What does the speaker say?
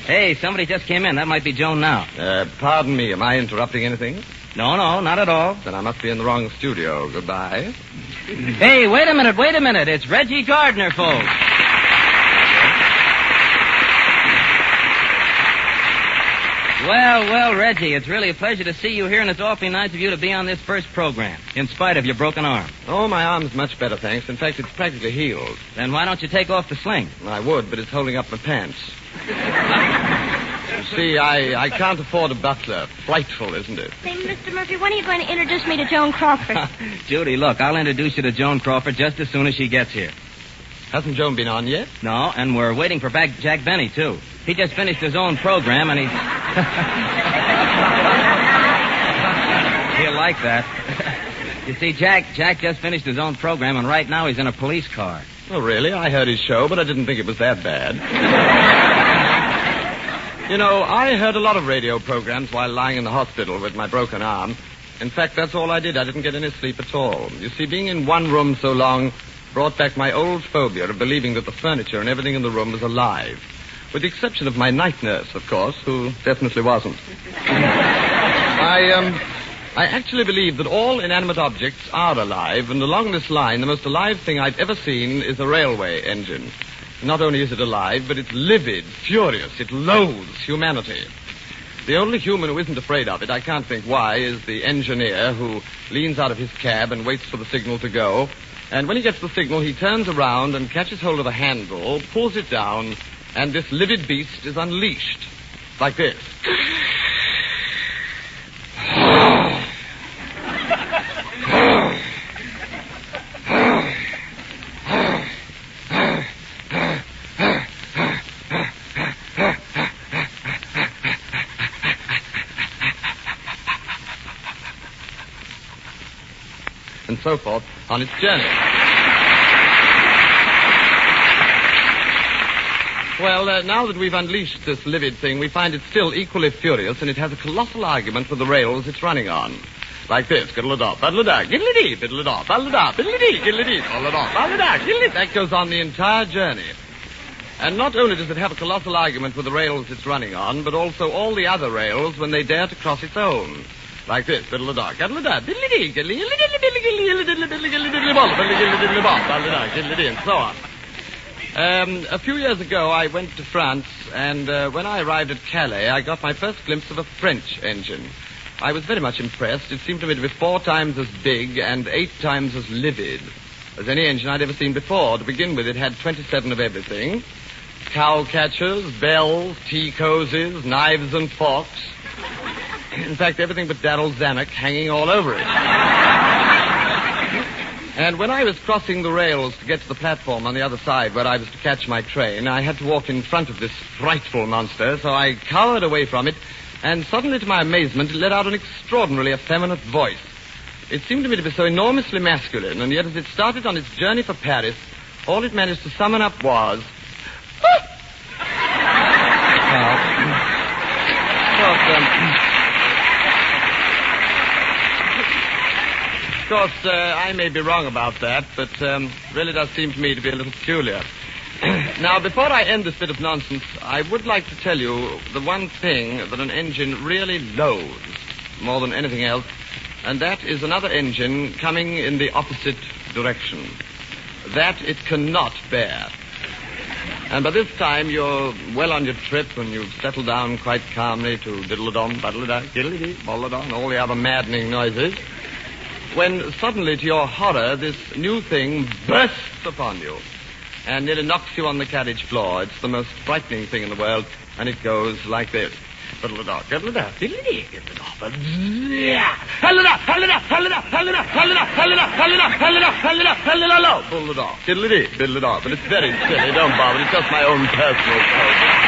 Hey, somebody just came in. That might be Joan now. Pardon me. Am I interrupting anything? No, not at all. Then I must be in the wrong studio. Goodbye. Hey, wait a minute. It's Reggie Gardner, folks. Well, Reggie, it's really a pleasure to see you here, and it's awfully nice of you to be on this first program, in spite of your broken arm. Oh, my arm's much better, thanks. In fact, it's practically healed. Then why don't you take off the sling? I would, but it's holding up my pants. You see, I can't afford a butler. Frightful, isn't it? Say, Mr. Murphy, when are you going to introduce me to Joan Crawford? Judy, look, I'll introduce you to Joan Crawford just as soon as she gets here. Hasn't Joan been on yet? No, and we're waiting for Jack Benny, too. He just finished his own program, and he's... He'll like that. You see, Jack just finished his own program, and right now he's in a police car. Oh, really? I heard his show, but I didn't think it was that bad. You know, I heard a lot of radio programs while lying in the hospital with my broken arm. In fact, that's all I did. I didn't get any sleep at all. You see, being in one room so long brought back my old phobia of believing that the furniture and everything in the room was alive. With the exception of my night nurse, of course, who definitely wasn't. I actually believe that all inanimate objects are alive, and along this line, the most alive thing I've ever seen is a railway engine. Not only is it alive, but it's livid, furious. It loathes humanity. The only human who isn't afraid of it, I can't think why, is the engineer who leans out of his cab and waits for the signal to go. And when he gets the signal, he turns around and catches hold of a handle, pulls it down, and this livid beast is unleashed. Like this. And so forth on its journey. Well, now that we've unleashed this livid thing, we find it still equally furious, and it has a colossal argument with the rails it's running on. Like this. Giddle-a-da, baddle-a-da, giddle-a-dee, biddle-a-da, baddle-a-da, biddle-a-dee, giddle-a-dee, baddle-a-da, baddle-a-da, giddle-a-dee. That goes on the entire journey. And not only does it have a colossal argument with the rails it's running on, but also all the other rails when they dare to cross its own. Like this. Biddle-a-da, gaddle-a-da, diddle-a-dee, giddle-a-dee, giddle-a-dee, and so on. A few years ago, I went to France, and when I arrived at Calais, I got my first glimpse of a French engine. I was very much impressed. It seemed to me to be 4 times as big and 8 times as livid as any engine I'd ever seen before. To begin with, it had 27 of everything. Cow catchers, bells, tea cosies, knives and forks. In fact, everything but Darrell Zanuck hanging all over it. And when I was crossing the rails to get to the platform on the other side where I was to catch my train, I had to walk in front of this frightful monster, so I cowered away from it, and suddenly, to my amazement, it let out an extraordinarily effeminate voice. It seemed to me to be so enormously masculine, and yet as it started on its journey for Paris, all it managed to summon up was... Of course, I may be wrong about that, but really does seem to me to be a little peculiar. Now, before I end this bit of nonsense, I would like to tell you the one thing that an engine really loathes more than anything else, and that is another engine coming in the opposite direction. That it cannot bear. And by this time, you're well on your trip, and you've settled down quite calmly to diddle-a-dom, baddle-a-da, giddle-a-dee, boddle-a-da, and all the other maddening noises, when suddenly, to your horror, this new thing bursts upon you and nearly knocks you on the carriage floor. It's the most frightening thing in the world, and it goes like this. Diddle-a-da, diddle-a-da, diddle-a-dee, diddle-a-da, hell-a-da, hell-a-da, hell-a-da, hell-a-da, hell-a-da, hell-a-da, hell-a-da, hell-a-da, hell-a-da, hell-a-da, bull-a-da, diddle-a-dee, diddle-a-da. But it's very silly, don't bother. It's just my own personal thought.